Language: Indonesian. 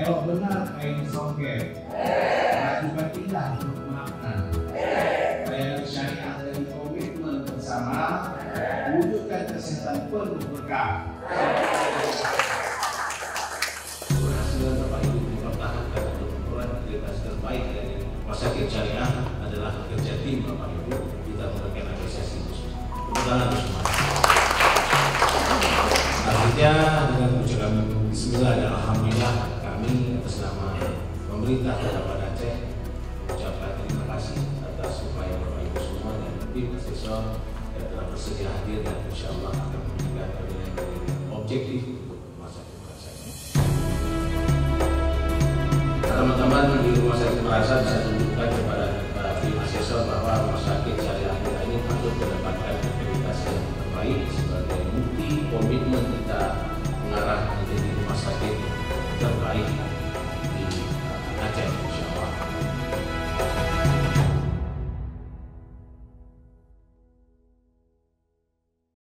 elok benar kain songket, juga tidak untuk makan. Layanan syariah dari komitmen bersama, wujudkan kesehatan penuh berkah. Keberhasilan Bapak Ibu dipertahankan untuk memperoleh kualitas terbaik dari rumah sakit syariah adalah kerja tim Bapak Ibu. Kita memberikan apresiasi khusus. Tepuk tangan semua. Selanjutnya dengan ucapan Bismillah dan Alhamdulillah, kami atas nama pemerintah Kabupaten Aceh mengucapkan terima kasih atas upaya Bapak Ibu semua dan tim asesor yang telah bersedia hadir dan insya Allah akan memberikan penilaian objektif untuk rumah sakit Merasa. Teman-teman di rumah sakit Merasa bisa tunjukkan kepada tim asesor bahwa rumah sakit syariah kita ini patut mendapatkan akreditasi yang terbaik sebagai bukti komitmen kita mengarah menjadi rumah sakit terbaik di Aceh.